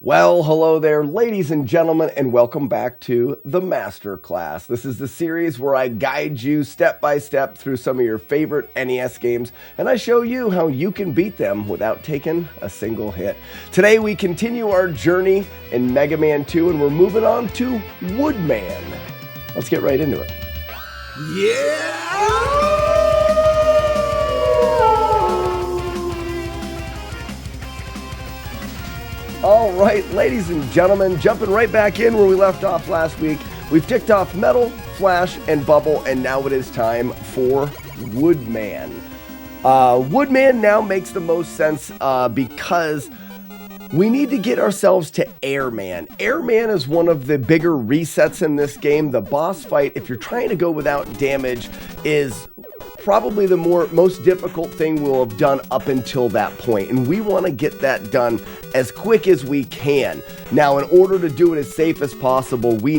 Well, hello there, ladies and gentlemen, and welcome back to the Master Class. This is the series where I guide you step by step through some of your favorite NES games, and I show you how you can beat them without taking a single hit. Today we continue our journey in Mega Man 2, and we're moving on to Woodman. Let's get right into it. Yeah! All right, ladies and gentlemen, jumping right back in where we left off last week. We've ticked off Metal, Flash, and Bubble, and now it is time for Woodman. Woodman now makes the most sense because we need to get ourselves to Airman. Airman is one of the bigger resets in this game. The boss fight, if you're trying to go without damage, is probably the most difficult thing we'll have done up until that point, and we want to get that done as quick as we can. Now, in order to do it as safe as possible, we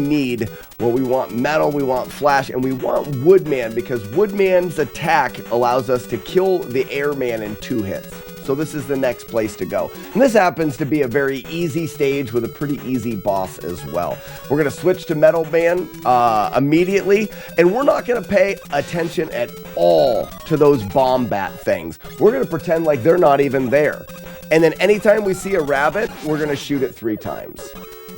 want Metal, we want Flash, and we want Woodman, because Woodman's attack allows us to kill the Airman in 2 hits. So this is the next place to go. And this happens to be a very easy stage with a pretty easy boss as well. We're gonna switch to Metal Man immediately, and we're not gonna pay attention at all to those bomb bat things. We're gonna pretend like they're not even there. And then anytime we see a rabbit, we're gonna shoot it 3 times.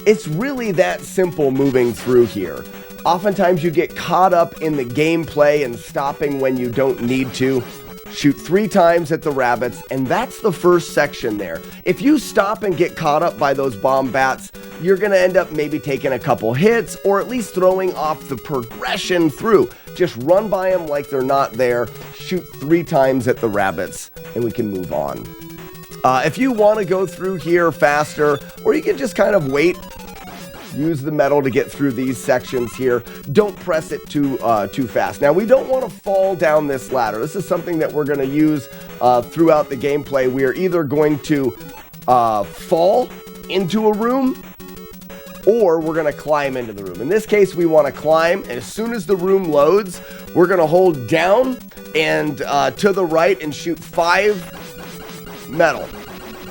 It's really that simple moving through here. Oftentimes you get caught up in the gameplay and stopping when you don't need to. Shoot 3 times at the rabbits, and that's the first section there. If you stop and get caught up by those bomb bats, you're gonna end up maybe taking a couple hits, or at least throwing off the progression through. Just run by them like they're not there, shoot 3 times at the rabbits, and we can move on. If you want to go through here faster, or you can just kind of wait, use the metal to get through these sections here. Don't press it too fast. Now, we don't want to fall down this ladder. This is something that we're going to use throughout the gameplay. We are either going to fall into a room, or we're going to climb into the room. In this case, we want to climb, and as soon as the room loads, we're going to hold down and to the right and shoot 5 metal.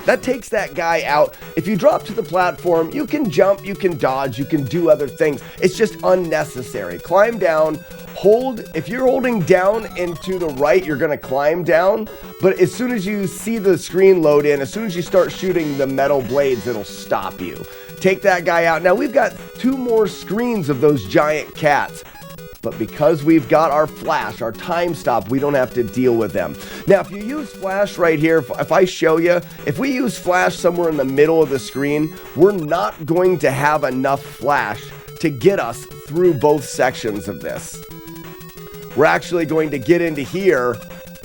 That takes that guy out. If you drop to the platform, you can jump, you can dodge, you can do other things. It's just unnecessary. Climb down, hold. If you're holding down and to the right, you're gonna climb down. But as soon as you see the screen load in, as soon as you start shooting the metal blades, it'll stop you. Take that guy out. Now we've got 2 more screens of those giant cats. But because we've got our Flash, our time stop, we don't have to deal with them. Now, if you use Flash right here, if I show you, if we use Flash somewhere in the middle of the screen, we're not going to have enough Flash to get us through both sections of this. We're actually going to get into here,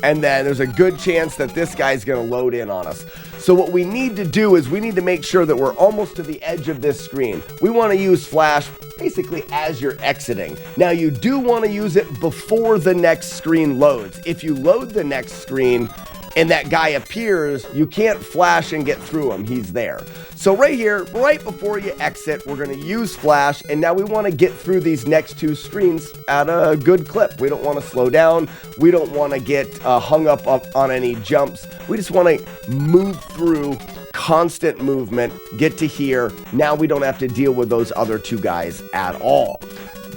and then there's a good chance that this guy's going to load in on us. So what we need to do is we need to make sure that we're almost to the edge of this screen. We want to use Flash basically as you're exiting. Now, you do want to use it before the next screen loads. If you load the next screen and that guy appears, you can't Flash and get through him. He's there. So right here, right before you exit, we're going to use Flash, and now we want to get through these next 2 screens at a good clip. We don't want to slow down. We don't want to get hung up on any jumps. We just want to move through, constant movement, get to here. Now we don't have to deal with those other 2 guys at all.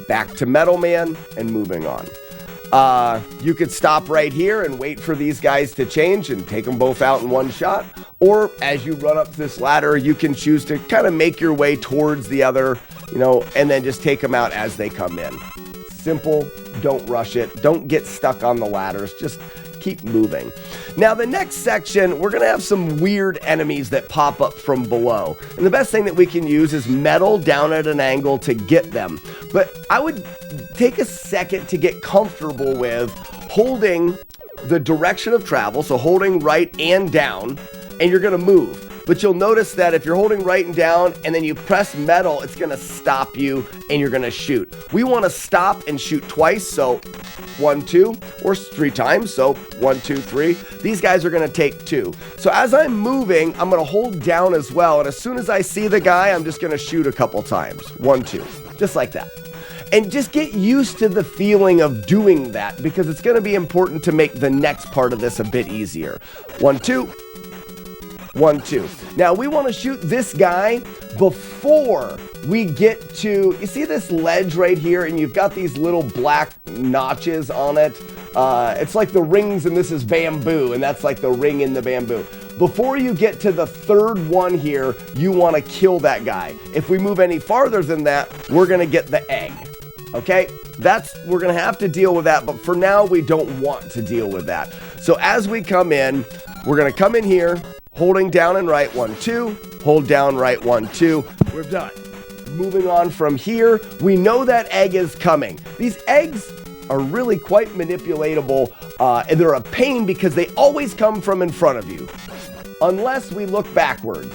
Back to Metal Man and moving on. You could stop right here and wait for these guys to change and take them both out in one shot. Or as you run up this ladder, you can choose to kind of make your way towards the other, and then just take them out as they come in. Simple. Don't rush it. Don't get stuck on the ladders. Just keep moving. Now, the next section, we're going to have some weird enemies that pop up from below. And the best thing that we can use is metal down at an angle to get them. But I would take a second to get comfortable with holding the direction of travel, so holding right and down, and you're going to move. But you'll notice that if you're holding right and down and then you press metal, it's going to stop you and you're going to shoot. We want to stop and shoot twice, so 1, 2, or 3 times, so 1, 2, 3. These guys are going to take 2. So as I'm moving, I'm going to hold down as well, and as soon as I see the guy, I'm just going to shoot a couple times. 1, 2, just like that. And just get used to the feeling of doing that, because it's going to be important to make the next part of this a bit easier. 1, 2. 1, 2. Now we want to shoot this guy before we get to, you see this ledge right here, and you've got these little black notches on it. It's like the rings, and this is bamboo, and that's like the ring in the bamboo. Before you get to the third one here, you want to kill that guy. If we move any farther than that, we're going to get the egg. Okay? We're going to have to deal with that, but for now, we don't want to deal with that. So as we come in, we're going to come in here, holding down and right, 1, 2, hold down, right, 1, 2. We're done. Moving on from here, we know that egg is coming. These eggs are really quite manipulatable, and they're a pain because they always come from in front of you. Unless we look backwards.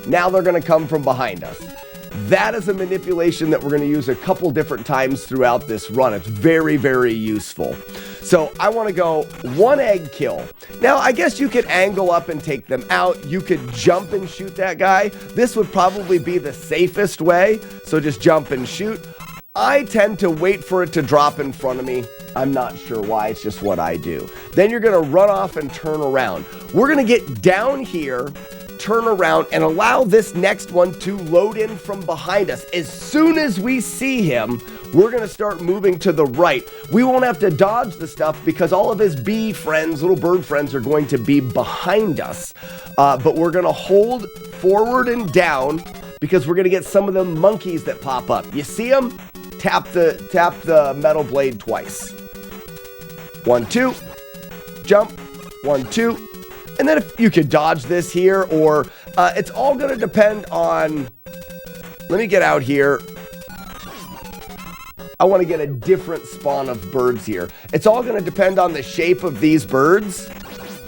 Now they're going to come from behind us. That is a manipulation that we're going to use a couple different times throughout this run. It's very, very useful. So I want to go 1 egg kill. Now, I guess you could angle up and take them out. You could jump and shoot that guy. This would probably be the safest way. So just jump and shoot. I tend to wait for it to drop in front of me. I'm not sure why, it's just what I do. Then you're gonna run off and turn around. We're gonna get down here, turn around, and allow this next one to load in from behind us. As soon as we see him, we're gonna start moving to the right. We won't have to dodge the stuff because all of his bee friends, little bird friends, are going to be behind us. But we're gonna hold forward and down because we're gonna get some of the monkeys that pop up. You see them? Tap the metal blade twice. 1, 2, jump, 1, 2. And then if you could dodge this here, or it's all gonna depend on, let me get out here. I wanna get a different spawn of birds here. It's all gonna depend on the shape of these birds,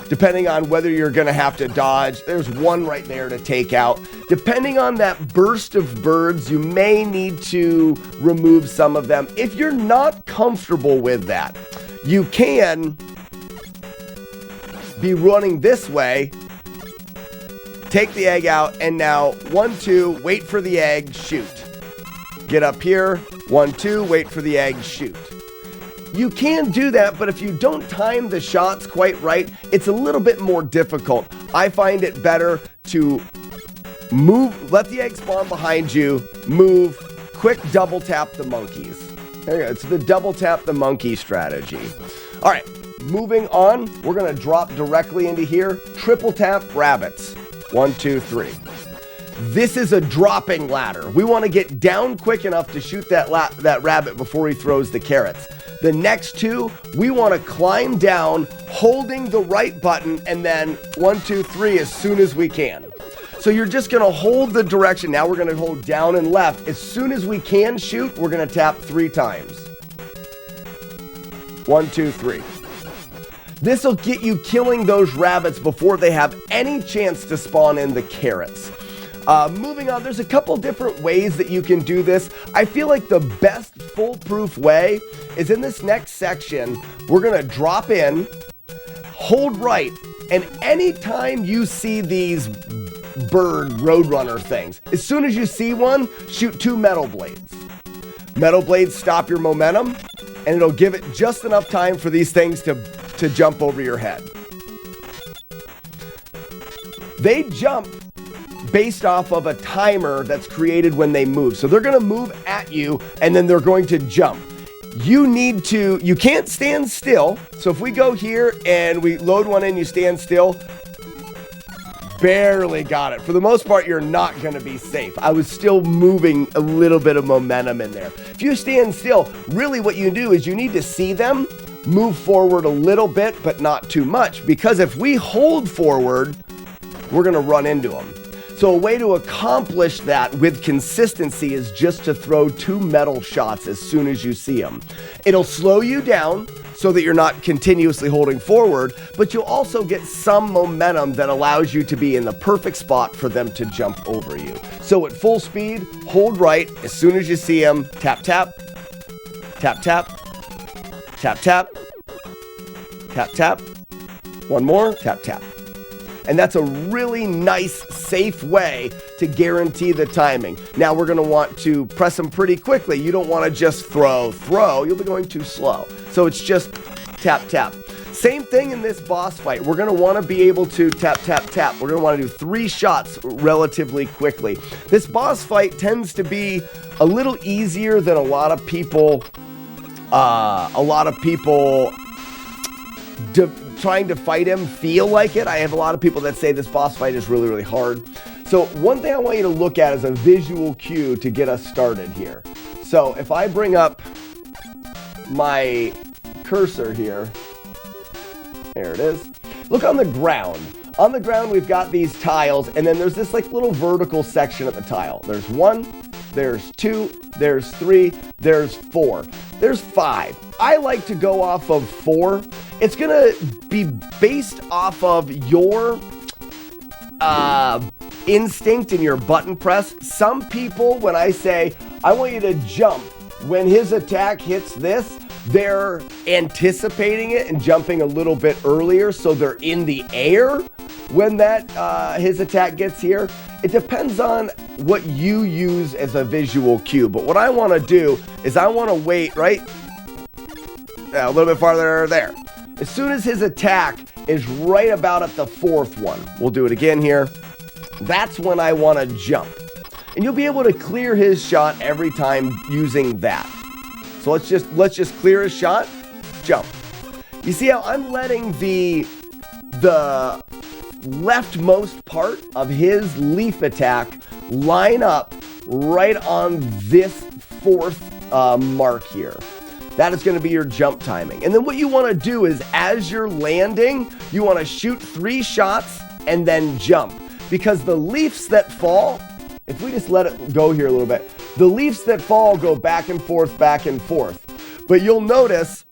depending on whether you're gonna have to dodge. There's one right there to take out. Depending on that burst of birds, you may need to remove some of them. If you're not comfortable with that, you can be running this way, take the egg out, and now 1, 2, wait for the egg, shoot. Get up here, 1, 2, wait for the egg, shoot. You can do that, but if you don't time the shots quite right, it's a little bit more difficult. I find it better to move, let the egg spawn behind you, move, quick double tap the monkeys. There you go, it's the double tap the monkey strategy. All right, moving on, we're gonna drop directly into here, triple tap rabbits. 1, 2, 3. This is a dropping ladder. We wanna get down quick enough to shoot that rabbit before he throws the carrots. The next two, we want to climb down, holding the right button, and then 1, 2, 3 as soon as we can. So you're just going to hold the direction. Now we're going to hold down and left. As soon as we can shoot, we're going to tap 3 times. 1, 2, 3. This will get you killing those rabbits before they have any chance to spawn in the carrots. Moving on, there's a couple different ways that you can do this. I feel like the best foolproof way is in this next section. We're gonna drop in, hold right, and anytime you see these bird roadrunner things, as soon as you see one, shoot 2 metal blades. Metal blades stop your momentum, and it'll give it just enough time for these things to jump over your head. They jump based off of a timer that's created when they move. So they're gonna move at you, and then they're going to jump. You can't stand still. So if we go here and we load one in, you stand still, barely got it. For the most part, you're not gonna be safe. I was still moving a little bit of momentum in there. If you stand still, really what you do is you need to see them, move forward a little bit, but not too much, because if we hold forward, we're gonna run into them. So a way to accomplish that with consistency is just to throw 2 metal shots as soon as you see them. It'll slow you down so that you're not continuously holding forward, but you'll also get some momentum that allows you to be in the perfect spot for them to jump over you. So at full speed, hold right. As soon as you see them, tap, tap, tap, tap, tap, tap, tap, tap. One more, tap, tap. And that's a really nice, safe way to guarantee the timing. Now we're gonna want to press them pretty quickly. You don't wanna just throw, you'll be going too slow. So it's just tap, tap. Same thing in this boss fight. We're going to want to be able to tap, tap, tap. We're going to want to do 3 shots relatively quickly. This boss fight tends to be a little easier than a lot of people trying to fight him feel like it. I have a lot of people that say this boss fight is really, really hard. So one thing I want you to look at is a visual cue to get us started here. So if I bring up my cursor here, there it is. Look on the ground. On the ground, we've got these tiles, and then there's this like little vertical section at the tile. There's 1, there's 2, there's 3, there's 4, there's 5. I like to go off of 4. It's gonna be based off of your instinct and your button press. Some people, when I say, I want you to jump, when his attack hits this, they're anticipating it and jumping a little bit earlier, so they're in the air when that his attack gets here. It depends on what you use as a visual cue, but what I want to do is I want to wait right a little bit farther there. As soon as his attack is right about at the 4th one, we'll do it again here. That's when I want to jump, and you'll be able to clear his shot every time using that. So let's just clear his shot, jump. You see how I'm letting the leftmost part of his leaf attack line up right on this 4th mark here. That is going to be your jump timing. And then what you want to do is, as you're landing, you want to shoot 3 shots and then jump. Because the leaves that fall, if we just let it go here a little bit, the leaves that fall go back and forth, back and forth. But you'll notice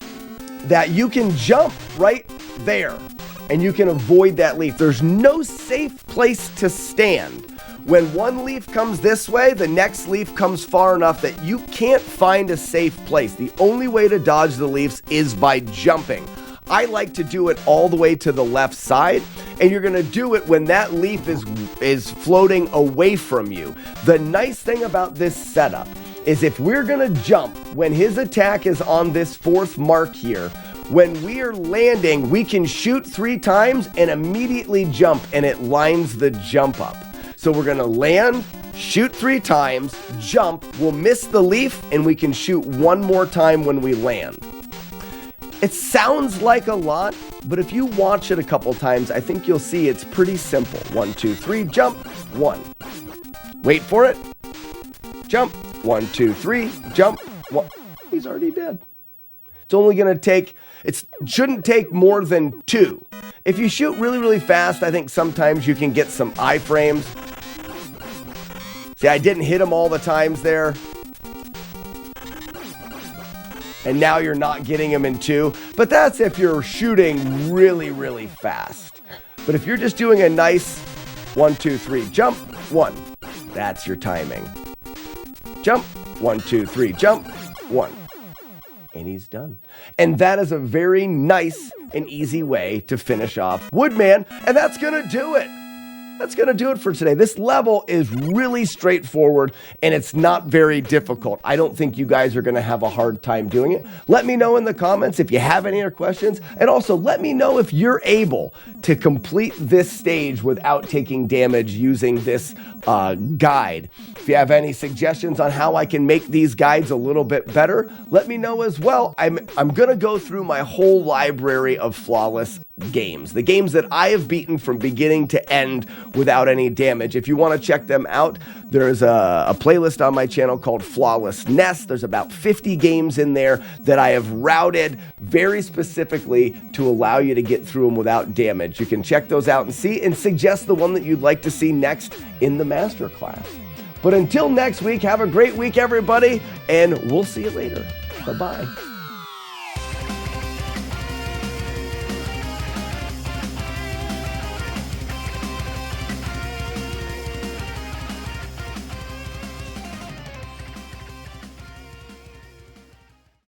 that you can jump right there and you can avoid that leaf. There's no safe place to stand. When one leaf comes this way, the next leaf comes far enough that you can't find a safe place. The only way to dodge the leaves is by jumping. I like to do it all the way to the left side, and you're gonna do it when that leaf is floating away from you. The nice thing about this setup is if we're gonna jump when his attack is on this 4th mark here, when we are landing, we can shoot 3 times and immediately jump, and it lines the jump up. So we're gonna land, shoot 3 times, jump, we'll miss the leaf, and we can shoot 1 more time when we land. It sounds like a lot, but if you watch it a couple times, I think you'll see it's pretty simple. 1, 2, 3, jump, 1. Wait for it, jump, 1, 2, 3, jump, 1. He's already dead. It's only gonna take, it shouldn't take more than 2. If you shoot really, really fast, I think sometimes you can get some iframes. See, I didn't hit him all the times there. And now you're not getting him in 2. But that's if you're shooting really, really fast. But if you're just doing a nice 1, 2, 3, jump, 1. That's your timing. Jump, 1, 2, 3, jump, 1. And he's done. And that is a very nice and easy way to finish off Woodman. And that's going to do it. That's going to do it for today. This level is really straightforward, and it's not very difficult. I don't think you guys are going to have a hard time doing it. Let me know in the comments if you have any other questions, and also let me know if you're able to complete this stage without taking damage using this guide. If you have any suggestions on how I can make these guides a little bit better, let me know as well. I'm going to go through my whole library of Flawless games, the games that I have beaten from beginning to end without any damage. If you want to check them out, there's a playlist on my channel called Flawless NES. There's about 50 games in there that I have routed very specifically to allow you to get through them without damage. You can check those out and see, and suggest the one that you'd like to see next in the masterclass. But until next week, have a great week, everybody, and we'll see you later. Bye-bye.